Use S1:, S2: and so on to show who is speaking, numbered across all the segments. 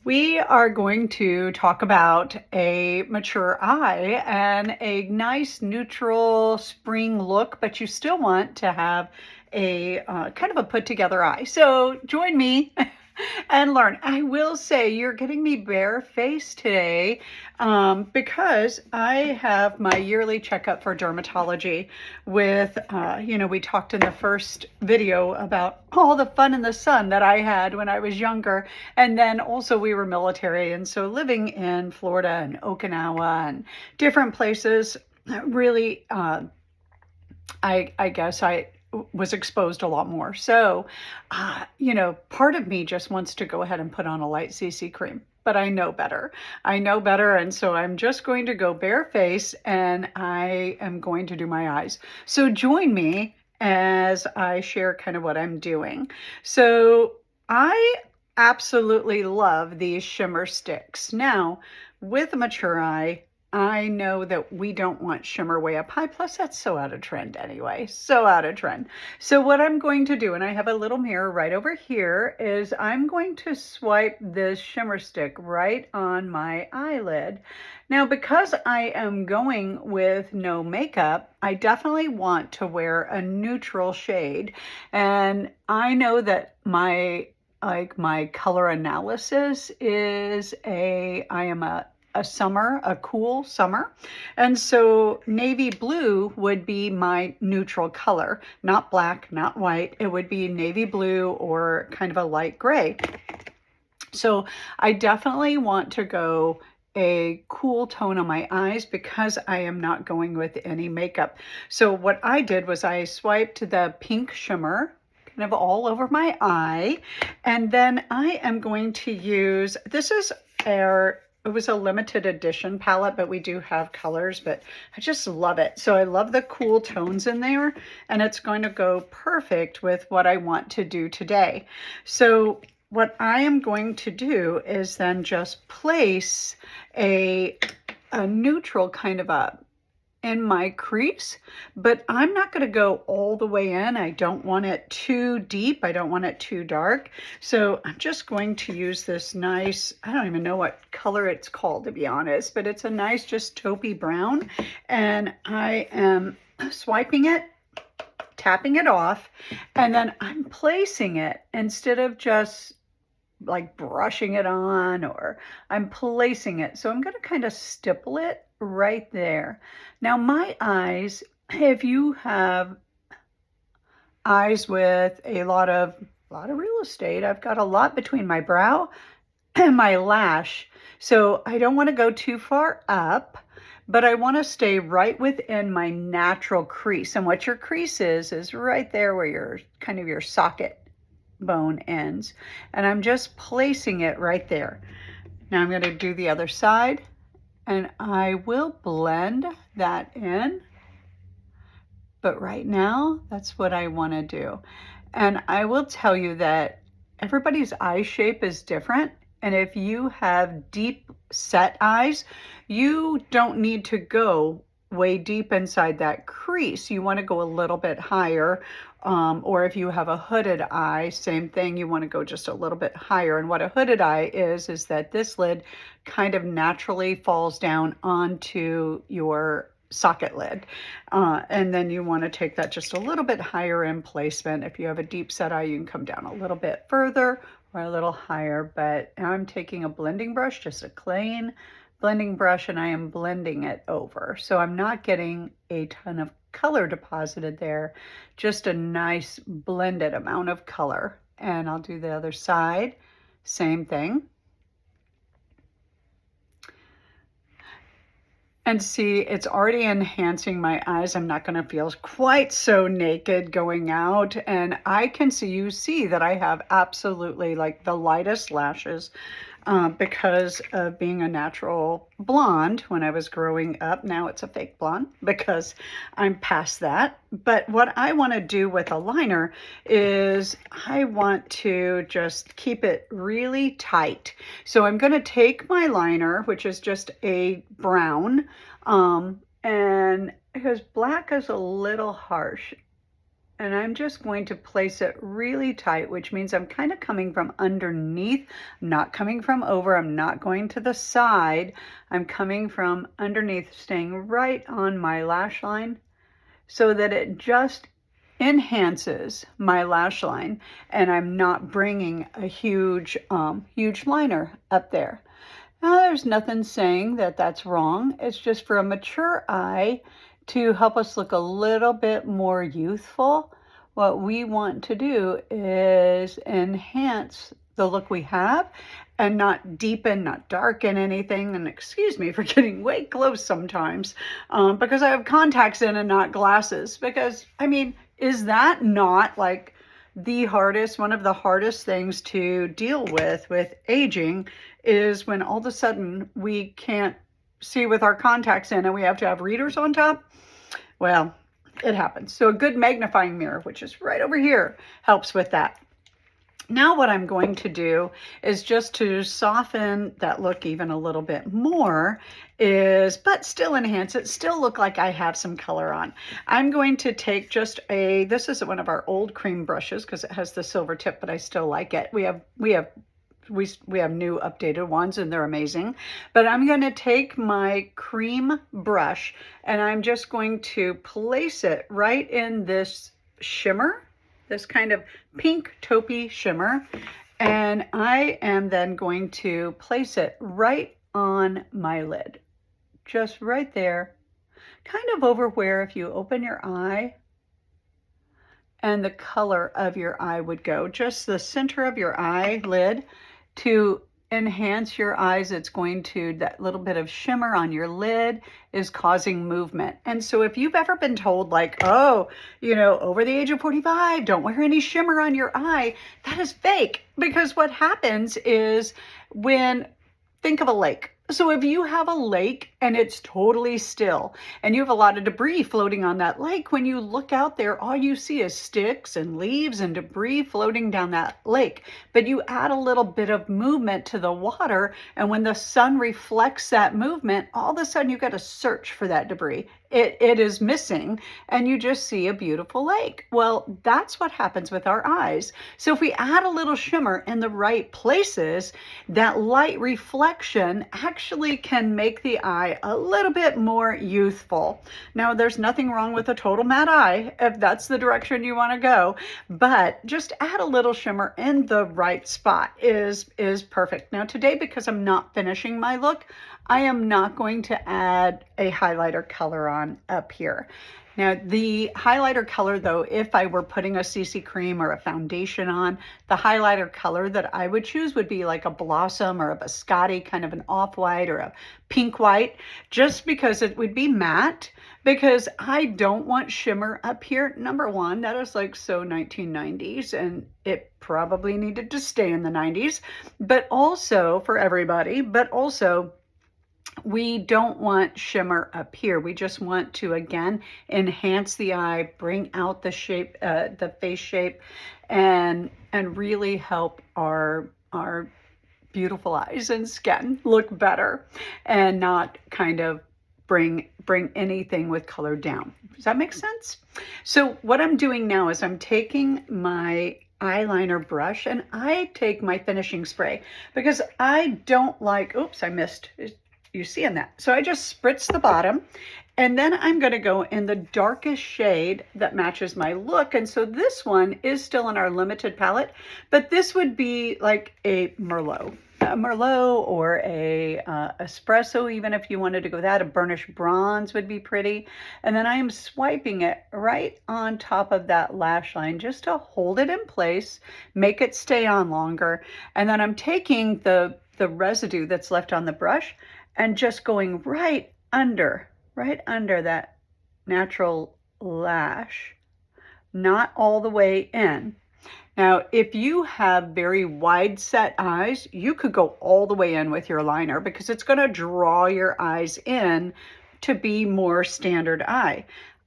S1: We are going to talk about a mature eye and a nice neutral spring look, but you still want to have a kind of a put together eye. So join me and learn. I will say you're getting me barefaced today because I have my yearly checkup for dermatology with, we talked in the first video about all the fun in the sun that I had when I was younger. And then also we were military. And so living in Florida and Okinawa and different places really, I guess I was exposed a lot more. So, part of me just wants to go ahead and put on a light CC cream, but I know better. I know better. And so I'm just going to go bare-face and I am going to do my eyes. So join me as I share kind of what I'm doing. So I absolutely love these shimmer sticks. Now, with a mature eye, I know that we don't want shimmer way up high. Plus, that's so out of trend anyway. So out of trend. So what I'm going to do, and I have a little mirror right over here, is I'm going to swipe this shimmer stick right on my eyelid. Now, because I am going with no makeup, I definitely want to wear a neutral shade. And I know that my color analysis is I am a cool summer. And so navy blue would be my neutral color, not black, not white. It would be navy blue or kind of a light gray. So I definitely want to go a cool tone on my eyes because I am not going with any makeup. So what I did was I swiped the pink shimmer kind of all over my eye. And then I am going to use, it was a limited edition palette, but we do have colors, but I just love it. So I love the cool tones in there, and it's going to go perfect with what I want to do today. So what I am going to do is then just place a neutral kind of in my crease, but I'm not going to go all the way in. I don't want it too deep. I don't want it too dark. So I'm just going to use this nice, I don't even know what color it's called, to be honest, but it's a nice just taupey brown. And I am swiping it, tapping it off, and then I'm placing it instead of just like brushing it on, or I'm placing it. So I'm going to kind of stipple it right there. Now my eyes, if you have eyes with a lot of real estate, I've got a lot between my brow and my lash. So I don't want to go too far up, but I want to stay right within my natural crease. And what your crease is right there where your kind of your socket bone ends. And I'm just placing it right there. Now I'm going to do the other side, and I will blend that in. But right now, that's what I want to do. And I will tell you that everybody's eye shape is different. And if you have deep set eyes, you don't need to go way deep inside that crease. You want to go a little bit higher. Or if you have a hooded eye, same thing, you want to go just a little bit higher. And what a hooded eye is that this lid kind of naturally falls down onto your socket lid. And then you want to take that just a little bit higher in placement. If you have a deep set eye, you can come down a little bit further or a little higher. But I'm taking a blending brush, just a clean blending brush, and I am blending it over. So I'm not getting a ton of color deposited there, just a nice blended amount of color. And I'll do the other side, same thing. And see, it's already enhancing my eyes. I'm not going to feel quite so naked going out. And I can see, you see that I have absolutely like the lightest lashes because of being a natural blonde when I was growing up. Now it's a fake blonde because I'm past that. But what I want to do with a liner is I want to just keep it really tight. So I'm going to take my liner, which is just a brown, and because black is a little harsh, And I'm just going to place it really tight, which means I'm kind of coming from underneath, not coming from over. I'm not going to the side. I'm coming from underneath, staying right on my lash line so that it just enhances my lash line and I'm not bringing a huge liner up there. Now, there's nothing saying that that's wrong. It's just for a mature eye to help us look a little bit more youthful. What we want to do is enhance the look we have and not deepen, not darken anything. And excuse me for getting way close sometimes because I have contacts in and not glasses. Because, I mean, is that not like one of the hardest things to deal with aging is when all of a sudden we can't see with our contacts in and we have to have readers on top? Well, it happens. So a good magnifying mirror, which is right over here, helps with that. Now what I'm going to do is just to soften that look even a little bit more but still enhance it, still look like I have some color on. I'm going to take this is one of our old cream brushes because it has the silver tip, but I still like it. We have new updated ones and they're amazing. But I'm going to take my cream brush and I'm just going to place it right in this shimmer, this kind of pink taupey shimmer. And I am then going to place it right on my lid, just right there, kind of over where if you open your eye and the color of your eye would go, just the center of your eyelid. To enhance your eyes, that little bit of shimmer on your lid is causing movement. And so if you've ever been told like, oh, over the age of 45, don't wear any shimmer on your eye, that is fake. Because what happens is think of a lake. So if you have a lake and it's totally still and you have a lot of debris floating on that lake, when you look out there, all you see is sticks and leaves and debris floating down that lake. But you add a little bit of movement to the water, and when the sun reflects that movement, all of a sudden you got to search for that debris. It is missing and you just see a beautiful lake. Well, that's what happens with our eyes. So if we add a little shimmer in the right places, that light reflection actually can make the eye a little bit more youthful. Now, there's nothing wrong with a total matte eye if that's the direction you want to go, but just add a little shimmer in the right spot is perfect. Now today, because I'm not finishing my look, I am not going to add a highlighter color on up here. Now the highlighter color though, if I were putting a CC cream or a foundation on, the highlighter color that I would choose would be like a Blossom or a Biscotti, kind of an off-white or a pink white, just because it would be matte, because I don't want shimmer up here. Number one, that is like so 1990s and it probably needed to stay in the 90s, but also for everybody, but also we don't want shimmer up here. We just want to, again, enhance the eye, bring out the shape, the face shape, and really help our beautiful eyes and skin look better and not kind of bring anything with color down. Does that make sense? So what I'm doing now is I'm taking my eyeliner brush and I take my finishing spray because I don't like, oops, I missed. You see in that. So I just spritz the bottom and then I'm going to go in the darkest shade that matches my look. And so this one is still in our limited palette, but this would be like a Merlot or a espresso, even if you wanted to go that. A burnished bronze would be pretty. And then I am swiping it right on top of that lash line just to hold it in place, make it stay on longer. And then I'm taking the residue that's left on the brush and just going right under that natural lash, not all the way in. Now, if you have very wide set eyes, you could go all the way in with your liner because it's going to draw your eyes in to be more standard eye.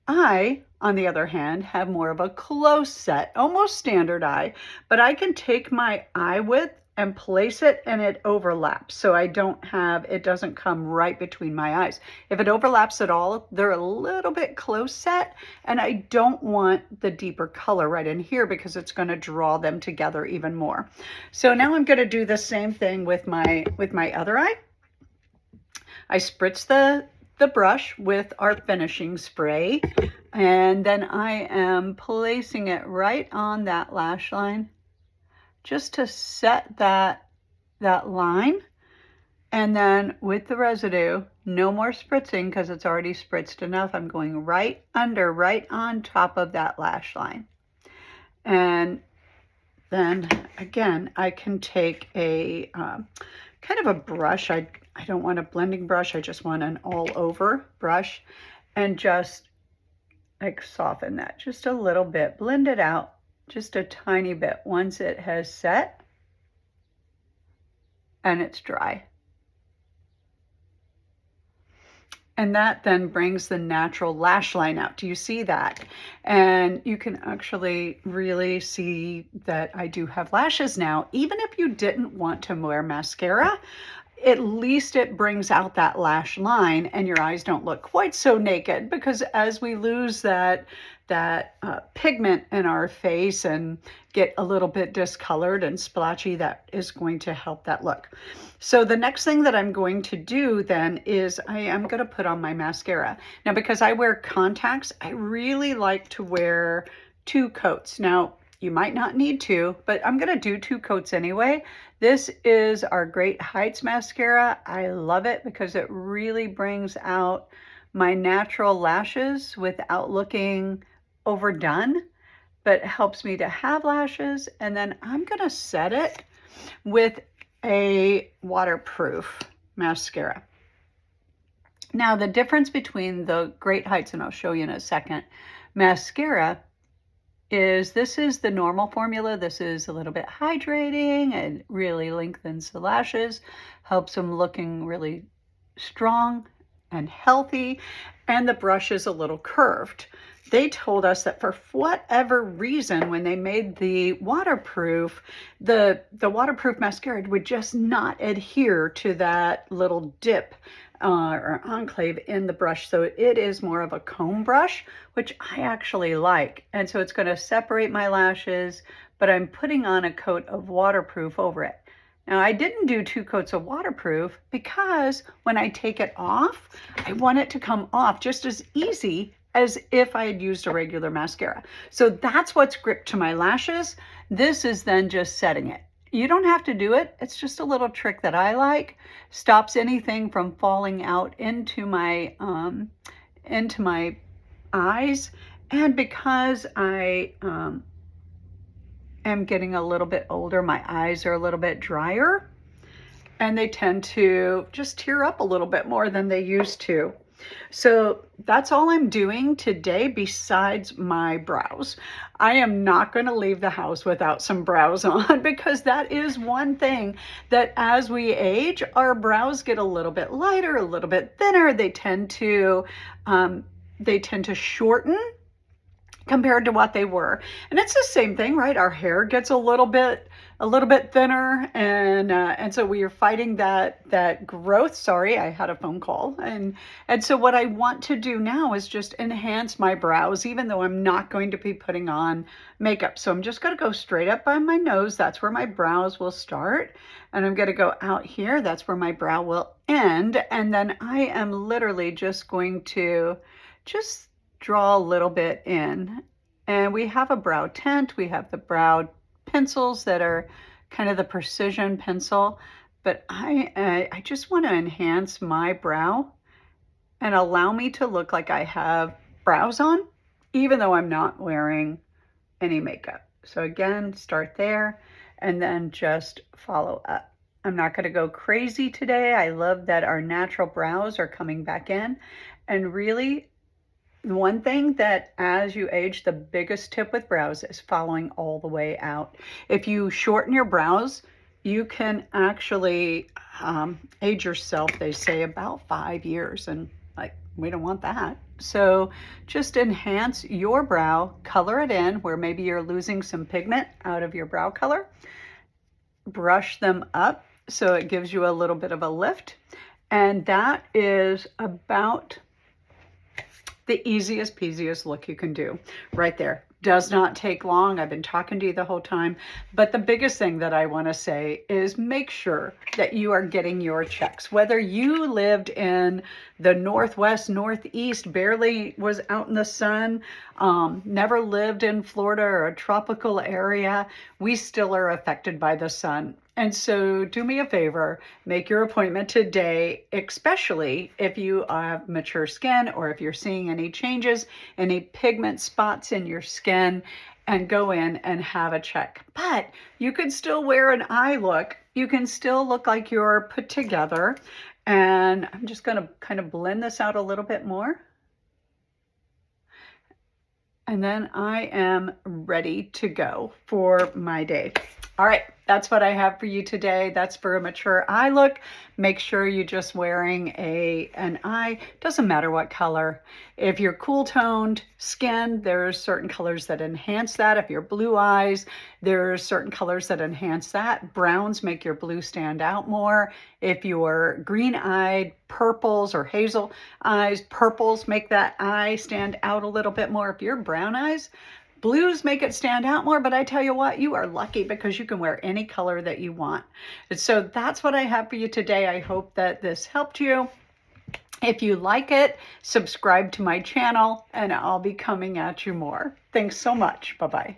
S1: I, on the other hand, have more of a close set, almost standard eye, but I can take my eye width and place it, and it overlaps. So I don't have, it doesn't come right between my eyes. If it overlaps at all, they're a little bit close set, and I don't want the deeper color right in here because it's going to draw them together even more. So now I'm going to do the same thing with my other eye. I spritz the brush with our finishing spray, and then I am placing it right on that lash line just to set that line. And then with the residue, no more spritzing because it's already spritzed enough. I'm going right under, right on top of that lash line. And then again, I can take a kind of a brush. I don't want a blending brush. I just want an all over brush, and just like soften that just a little bit, blend it out just a tiny bit once it has set and it's dry. And that then brings the natural lash line out. Do you see that? And you can actually really see that I do have lashes now. Even if you didn't want to wear mascara, at least it brings out that lash line and your eyes don't look quite so naked, because as we lose that pigment in our face and get a little bit discolored and splotchy, that is going to help that look. So the next thing that I'm going to do then is I am going to put on my mascara. Now, because I wear contacts, I really like to wear 2 coats. Now, you might not need to, but I'm going to do 2 coats anyway. This is our Great Heights mascara. I love it because it really brings out my natural lashes without looking overdone, but helps me to have lashes. And then I'm going to set it with a waterproof mascara. Now, the difference between the Great Heights, and I'll show you in a second, mascara is this is the normal formula. This is a little bit hydrating and really lengthens the lashes, helps them looking really strong and healthy, and the brush is a little curved. They told us that for whatever reason, when they made the waterproof mascara would just not adhere to that little dip or enclave in the brush. So it is more of a comb brush, which I actually like. And so it's going to separate my lashes, but I'm putting on a coat of waterproof over it. Now, I didn't do 2 coats of waterproof because when I take it off, I want it to come off just as easy as if I had used a regular mascara. So that's what's gripped to my lashes. This is then just setting it. You don't have to do it. It's just a little trick that I like. Stops anything from falling out into my eyes. And because I am getting a little bit older, my eyes are a little bit drier, and they tend to just tear up a little bit more than they used to. So that's all I'm doing today besides my brows. I am not going to leave the house without some brows on, because that is one thing that as we age, our brows get a little bit lighter, a little bit thinner. They tend to shorten compared to what they were. And it's the same thing, right? Our hair gets a little bit thinner, and so we are fighting that growth. Sorry, I had a phone call. And so what I want to do now is just enhance my brows, even though I'm not going to be putting on makeup. So I'm just going to go straight up by my nose. That's where my brows will start. And I'm going to go out here. That's where my brow will end. And then I am literally just going to just draw a little bit in. And we have a brow tint. We have the brow pencils that are kind of the precision pencil, but I just want to enhance my brow and allow me to look like I have brows on, even though I'm not wearing any makeup. So again, start there and then just follow up. I'm not going to go crazy today. I love that our natural brows are coming back in. And really, one thing that as you age, the biggest tip with brows is following all the way out. If you shorten your brows, you can actually age yourself, they say, about 5 years. And like, we don't want that. So just enhance your brow, color it in where maybe you're losing some pigment out of your brow color. brush them up so it gives you a little bit of a lift. And that is about the easiest peasiest look you can do right there. Does not take long. I've been talking to you the whole time. But the biggest thing that I want to say is make sure that you are getting your checks. Whether you lived in the Northwest, Northeast, barely was out in the sun, never lived in Florida or a tropical area, we still are affected by the sun. And so do me a favor, make your appointment today, especially if you have mature skin or if you're seeing any changes, any pigment spots in your skin, and go in and have a check. But you can still wear an eye look. You can still look like you're put together. And I'm just going to kind of blend this out a little bit more. And then I am ready to go for my day. All right, that's what I have for you today. That's for a mature eye look. Make sure you're just wearing an eye, doesn't matter what color. If you're cool toned skin, there's certain colors that enhance that. If you're blue eyes, there's certain colors that enhance that. Browns make your blue stand out more. If you're green eyed, purples or hazel eyes, purples make that eye stand out a little bit more. If you're brown eyes, blues make it stand out more, but I tell you what, you are lucky because you can wear any color that you want. And so that's what I have for you today. I hope that this helped you. If you like it, subscribe to my channel and I'll be coming at you more. Thanks so much. Bye-bye.